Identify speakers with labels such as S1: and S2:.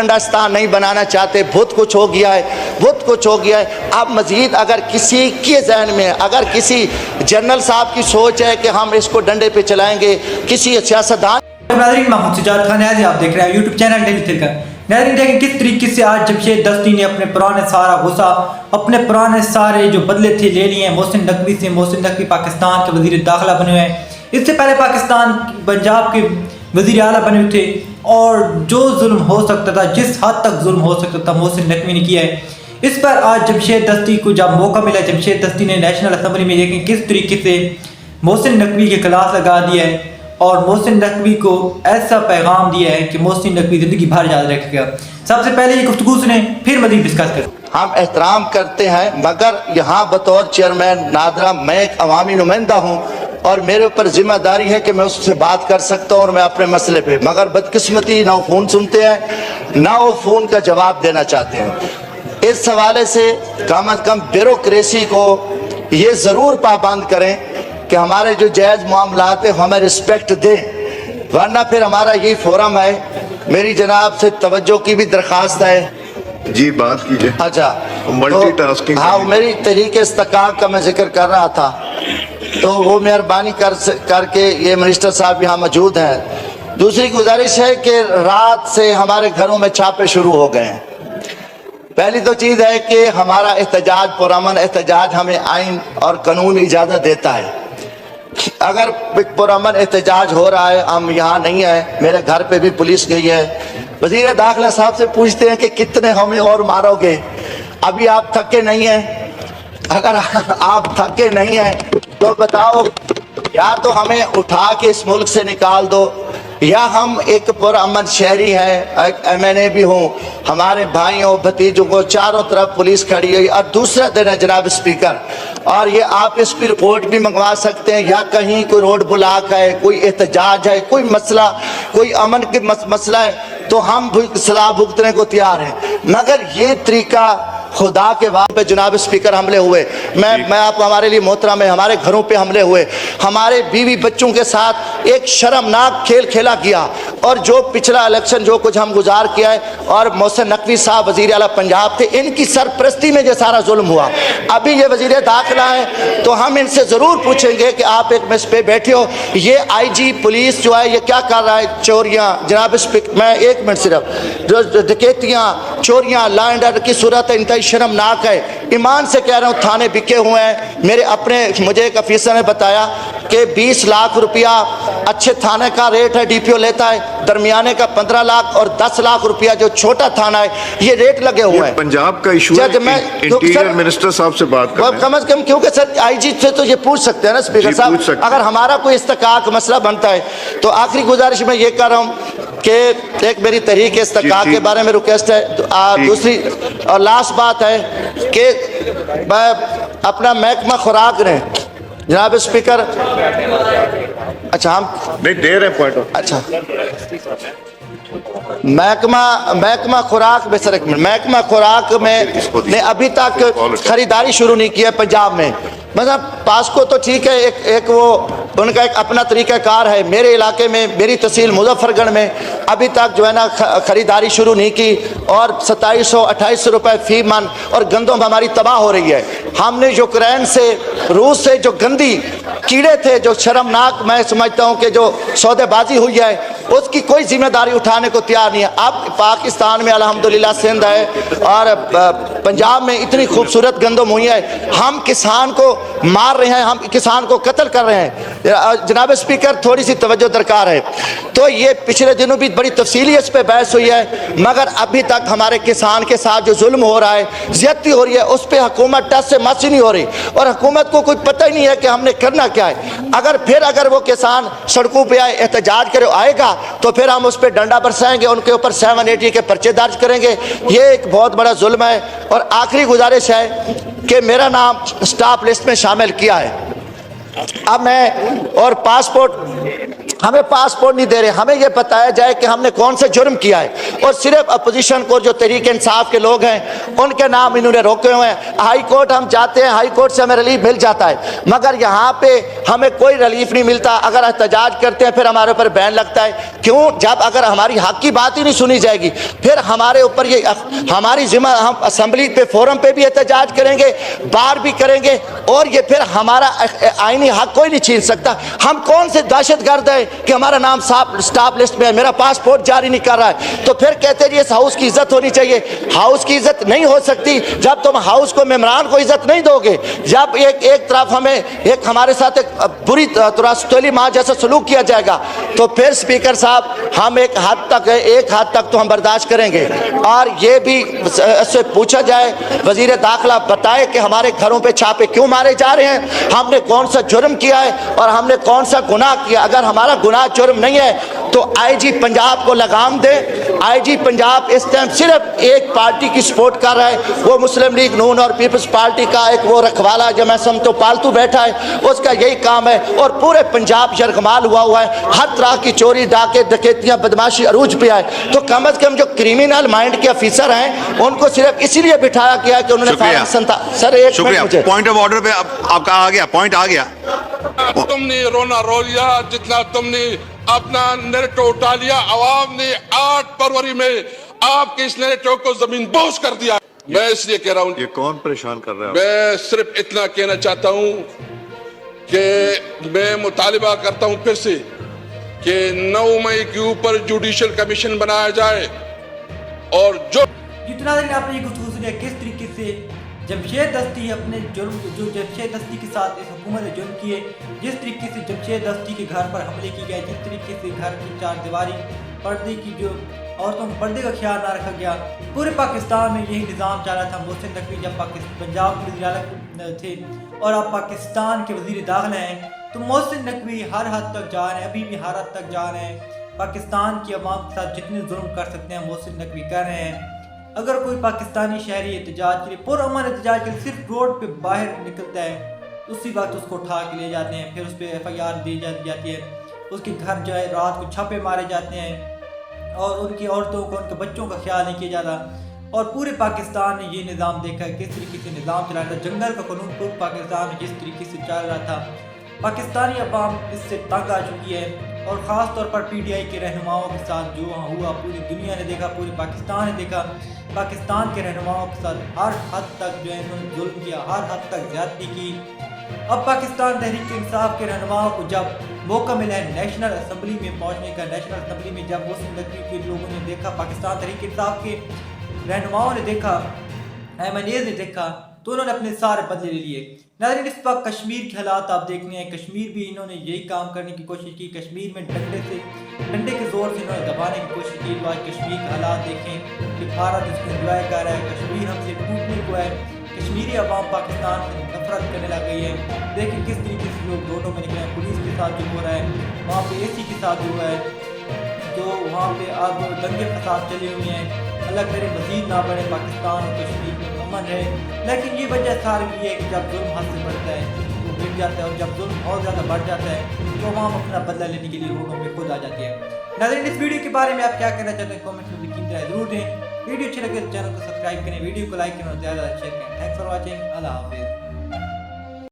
S1: Understand नहीं बनाना चाहते, बहुत कुछ हो गया है, बहुत कुछ हो गया है। अब मजीद अगर किसी के जहन में, अगर किसी जनरल साहब की सोच है कि हम इसको डंडे पे चलाएंगे, किसी सियासतदान।
S2: नाज़रीन, महमूद सज्जाद खान है, आप देख रहे हैं यूट्यूब चैनल डेली तिलकर। नाज़रीन, देखें किस तरीके से आज जमशेद दस्ती ने अपने पुराने सारा गुस्सा, अपने पुराने सारे जो बदले थे ले लिए हैं मोहसिन नकवी से। मोहसिन नकवी पाकिस्तान के वज़ीर दाखिला बने हुए हैं, इससे पहले पाकिस्तान पंजाब के वज़ीर आला बने हुए थे, और जो जुल्म हो सकता था, जिस हद तक जुल्म हो सकता था, मोहसिन नकवी ने किया है। इस पर आज जमशेद दस्ती को जब मौका मिला, जमशेद दस्ती ने नेशनल असम्बली में देखें किस तरीके से मोहसिन नकवी के खिलाफ लगा दिया है, और मोहसिन नकवी को ऐसा पैगाम दिया है कि मोहसिन नकवी ज़िंदगी भर याद रखेगा। सबसे पहले ये गुफ्तगू सुने, फिर मज़ीद डिस्कस करें।
S1: हम एहतराम करते हैं, मगर यहाँ बतौर चेयरमैन नादरा मैं एक अवामी नुमाइंदा हूँ और मेरे ऊपर जिम्मेदारी है कि मैं उससे बात कर सकता हूँ और मैं अपने मसले पे, मगर बदकिस्मती ना वो फ़ोन सुनते हैं ना वो फ़ोन का जवाब देना चाहते हैं। इस हवाले से कम अज़ कम ब्यूरोक्रेसी को ये ज़रूर पाबंद करें कि हमारे जो जायज़ मामलात है हमें रिस्पेक्ट दें, वरना फिर हमारा यही फोरम है। मेरी जनाब से तवज्जो की भी दरख्वास्त है।
S3: जी बात कीजिए।
S1: अच्छा,
S3: मल्टीटास्किंग।
S1: हाँ, मेरी तहरीक इस्तिकाम का मैं जिक्र कर रहा था, तो वो मेहरबानी करके ये मिनिस्टर साहब यहाँ मौजूद हैं। दूसरी गुजारिश है कि रात से हमारे घरों में छापे शुरू हो गए हैं। पहली तो चीज़ है कि हमारा एहतजाज, पुरअमन एहतजाज हमें आइन और कानून इजाज़त देता है। अगर पुरअमन एहतजाज हो रहा है, हम यहाँ नहीं है, मेरे घर पे भी पुलिस गई है, वज़ीर दाखिला साहब से पूछते हैं कि कितने हमें और मारोगे, अभी आप थके नहीं हैं? अगर आप थके नहीं हैं तो बताओ, या तो हमें उठा के इस मुल्क से निकाल दो, या हम एक पुरअमन शहरी हैं, एक MNA भी हूँ, हमारे भाइयों भतीजों को चारों तरफ पुलिस खड़ी है। और दूसरा दिन है जनाब स्पीकर, और ये आप इस पर रिपोर्ट भी मंगवा सकते हैं, या कहीं कोई रोड ब्लॉक है, कोई एहतजाज है, कोई मसला, कोई अमन के मसला है, तो हम सलाह भुगतने को तैयार हैं। मगर ये तरीका खुदा के वास्ते पे जनाब स्पीकर हमले हुए, मैं आप हमारे लिए मोहतरम है, हमारे घरों पे हमले हुए, हमारे बीवी बच्चों के साथ एक शर्मनाक खेल खेला गया। और जो पिछला इलेक्शन जो कुछ हम गुजार किया है, और मोहसिन नकवी साहब वज़ीर आला पंजाब थे, इनकी सरपरस्ती में जो सारा जुल्म हुआ। अभी ये वज़ीर दाखिला है, तो हम इनसे ज़रूर पूछेंगे कि आप एक मिस पे बैठे हो, ये IG पुलिस जो है ये क्या कर रहा है? चोरियाँ जनाब स्पीकर, मैं एक मिनट सिर्फ, जो डकैतियाँ, चोरियाँ, लॉ एंड ऑर्डर की सूरत है, इंतहाई शर्मनाक है। ईमान से कह रहा हूँ, थाने बिके हुए हैं। मेरे अपने, मुझे एक अफीसर ने बताया कि 20 लाख रुपया अच्छे थाने का रेट है, DPO लेता है, दरमियाने का 15 लाख और 10 लाख रुपया जो छोटा थाना है, ये रेट लगे हुए हैं।
S3: पंजाब का इशू है, इंटीरियर मिनिस्टर साहब से बात करें
S1: कम अज कम, क्योंकि सर IG से तो ये पूछ सकते हैं ना स्पीकर साहब, अगर हमारा कोई इस्तिकाक मसला बनता है। तो आखिरी गुजारिश मैं ये कर रहा हूँ कि एक मेरी तहरीक इस्तिकाक के बारे में रिक्वेस्ट है। दूसरी और लास्ट बात है कि अपना महकमा खुराक ने जनाब स्पीकर, अच्छा हम
S3: नहीं दे रहे पॉइंट।
S1: अच्छा, महकमा खुराक में सर, महकमा खुराक में ने अभी तक खरीदारी शुरू नहीं की है पंजाब में। मतलब पास्को तो ठीक है, एक वो उनका एक अपना तरीक़ाकार है। मेरे इलाके में, मेरी तहसील मुजफ्फरगढ़ में अभी तक जो है ना ख़रीदारी शुरू नहीं की, और 2700-2800 रुपये फी मन, और गंदम हमारी तबाह हो रही है। हमने यूक्रेन से, रूस से जो गंदी कीड़े थे, जो शर्मनाक, मैं समझता हूँ कि जो सौदेबाजी हुई है, उसकी कोई जिम्मेदारी उठाने को तैयार नहीं है। अब पाकिस्तान में अल्हम्दुलिल्लाह सिंध है और पंजाब में इतनी खूबसूरत गंदम हुई है, हम किसान को मार रहे हैं, हम किसान को कत्ल कर रहे हैं। जनाब स्पीकर, थोड़ी सी तवज्जो दरकार है। तो ये पिछले दिनों भी बड़ी तफसीली इस पर बहस हुई है, मगर अभी तक हमारे किसान के साथ जो जुल्म हो रहा है, ज़्यादती हो रही है, उस पर हुकूमत टस से मस ही नहीं हो रही, और हुकूमत को कोई पता ही नहीं है कि हमने करना क्या है। अगर वो किसान सड़कों पर आए, एहतजाज करे, आएगा, तो फिर हम उस पर डंडा बरसाएंगे, उनके ऊपर 780 के पर्चे दर्ज करेंगे। ये एक बहुत बड़ा जुल्म है। और आखिरी गुजारिश है कि मेरा नाम स्टाफ लिस्ट में शामिल किया है। अब मैं और पासपोर्ट हमें पासपोर्ट नहीं दे रहे। हमें यह बताया जाए कि हमने कौन से जुर्म किया है, और सिर्फ अपोजिशन को जो तहरीक इंसाफ के लोग हैं उनके नाम इन्होंने रोके हुए हैं। हाई कोर्ट हम जाते हैं, हाई कोर्ट से हमें रिलीफ मिल जाता है, मगर यहाँ पे हमें कोई रिलीफ नहीं मिलता। अगर एहतजाज करते हैं फिर हमारे ऊपर बैन लगता है। क्यों? जब अगर हमारी हक की बात ही नहीं सुनी जाएगी फिर हमारे ऊपर ये हमारी जिम्मा, हम असम्बली पे फोरम पे भी एहतजाज करेंगे, बाहर भी करेंगे, और ये फिर हमारा आईनी हक कोई नहीं छीन सकता। हम कौन से दहशत गर्द है कि हमारा नाम स्टाफ लिस्ट में है, मेरा पासपोर्ट जारी नहीं कर रहा है, तो फिर कहते हैं इस हाउस की इज्जत होनी चाहिए। हाउस की इज्जत नहीं हो सकती जब तुम हाउस को, मेम्बरान को इज्जत नहीं दोगे। जब एक तरफ हमें हमारे साथ एक बुरी तुरास्तोली माँ जैसा सलूक किया जाएगा तो फिर स्पीकर साहब हम एक हद तक तो हम बर्दाश्त करेंगे। और ये भी इससे पूछा जाए, वजीर दाखिला बताए कि हमारे घरों पे छापे क्यों मारे जा रहे हैं, हमने कौन सा जुर्म किया है और हमने कौन सा गुनाह किया। अगर हमारा गुनाह जुर्म नहीं है तो आईजी पंजाब को लगाम दे। आईजी पंजाब इस टाइम सिर्फ एक पार्टी की सपोर्ट कर रहा है, वो मुस्लिम लीग नून और पीपल्स पार्टी का एक वो रखवाला जो मैं समझता पालतू बैठा है, उसका यही काम है। और पूरे पंजाब यरगमाल हुआ है, हर तरह की चोरी, डाके, डकैतियां, बदमाशी अरूज पे आए। तो कम अज कम जो क्रिमिनल माइंड के ऑफिसर हैं उनको सिर्फ इसीलिए बिठाया गया कि उन्होंने सर एक
S4: शुक्रिया। पॉइंट ऑफ ऑर्डर पे आपका आ गया, पॉइंट आ गया।
S5: तुमने रोना रो लिया जितना तुमने अपना नैरेटिव उठा लिया। आवाम ने 8 फरवरी में आपके इस नैरेटिव को जमीन बोझ कर दिया। मैं इसलिए कह रहा हूं,
S3: ये कौन परेशान कर रहा है?
S5: मैं सिर्फ इतना कहना चाहता हूं कि मैं मुतालिबा करता हूं फिर से कि 9 मई के ऊपर जुडिशियल कमीशन बनाया जाए। और जो
S2: जितना दिन आपने ये गुफ्तगू सुनी किस तरीके से जमशेद दस्ती अपने जुर्म, जो जमशेद दस्ती के साथ इस हुकूमत ने जुर्म किए, जिस तरीके से जमशेद दस्ती के घर पर हमले किए गए, जिस तरीके से घर की 4 दीवारी, पर्दे की, जो औरतों को पर्दे का ख्याल ना रखा गया। पूरे पाकिस्तान में यही निज़ाम चला था। मोहसिन नकवी जब पंजाब के वज़ीर थे और अब पाकिस्तान के वज़ीर दाखिला हैं, तो मोहसिन नकवी हर हद तक जा रहे हैं, अभी भी हर हद तक जा रहे हैं। पाकिस्तान की अवाम के साथ जितने जुल्म कर सकते हैं मोहसिन नकवी कर रहे हैं। अगर कोई पाकिस्तानी शहरी एहतजाज के लिए, पुरअमन एहतजाज के लिए सिर्फ रोड पे बाहर निकलता है, उसी वक्त उसको उठा के ले जाते हैं, फिर उस पर FIR दी जाती है, उसके घर जो है रात को छापे मारे जाते हैं और उनकी औरतों को, उनके बच्चों का ख्याल नहीं किया जाता। और पूरे पाकिस्तान ने ये निज़ाम देखा है किस तरीके से निज़ाम चला रहा था। जंगल का कानून पूरे पाकिस्तान में जिस तरीके से चल रहा था, पाकिस्तानी अवाम इससे तंग आ चुकी है। और ख़ास तौर पर PTI के रहनुमाओं के साथ जो हुआ पूरी दुनिया ने देखा, पूरे पाकिस्तान ने देखा। पाकिस्तान के रहनुमाओं के साथ हर हद तक जो है इन्होंने जुल्म किया, हर हद तक ज़्यादती की। अब पाकिस्तान तहरीक इंसाफ के रहनुमाओं को जब मौका मिला है नेशनल असम्बली में पहुंचने का, नेशनल असम्बली में जब मोहसिन नकवी के लोगों ने देखा, पाकिस्तान तहरीक इंसाफ के रहनुमाओं ने देखा, MNAs ने देखा, तो उन्होंने अपने सारे बदले ले लिए। नाज़रीन, इस वक्त कश्मीर के हालात आप देखने हैं। कश्मीर भी इन्होंने यही काम करने की कोशिश की। कश्मीर में डंडे के ज़ोर से इन्होंने दबाने की कोशिश की। तो आज कश्मीर के हालात देखें कि भारत इसको एंजॉय कर रहा है, कश्मीर हमसे टूटने को है, कश्मीरी अवाम पाकिस्तान से नफरत करने लग गई है। देखें किस तरीके से लोग रोडों में निकले हैं, पुलिस के साथ जो हो रहा है, वहाँ पे AC के साथ जो है, जो वहाँ पे अब दंगे फसाद चले हुए हैं। अल्लाह करे मज़ीद ना बढ़े, पाकिस्तान और कश्मीर में अमन रहे। लेकिन ये वजह सारी ये है कि जब जुल्म हद से बढ़ता है तो गिर जाता है, और जब जुल्म बहुत ज़्यादा बढ़ जाता है तो अवाम अपना बदला लेने के लिए रोडों पे खुद आ जाती है। नाज़रीन, इस वीडियो के बारे में आप क्या कहना चाहते हैं कमेंट में कीमती राय ज़रूर दें। वीडियो अच्छी लगे तो चैनल को सब्सक्राइब करें, वीडियो को लाइक करें और ज़्यादा शेयर करें। Thanks for watching. अल्लाह हाफिज़।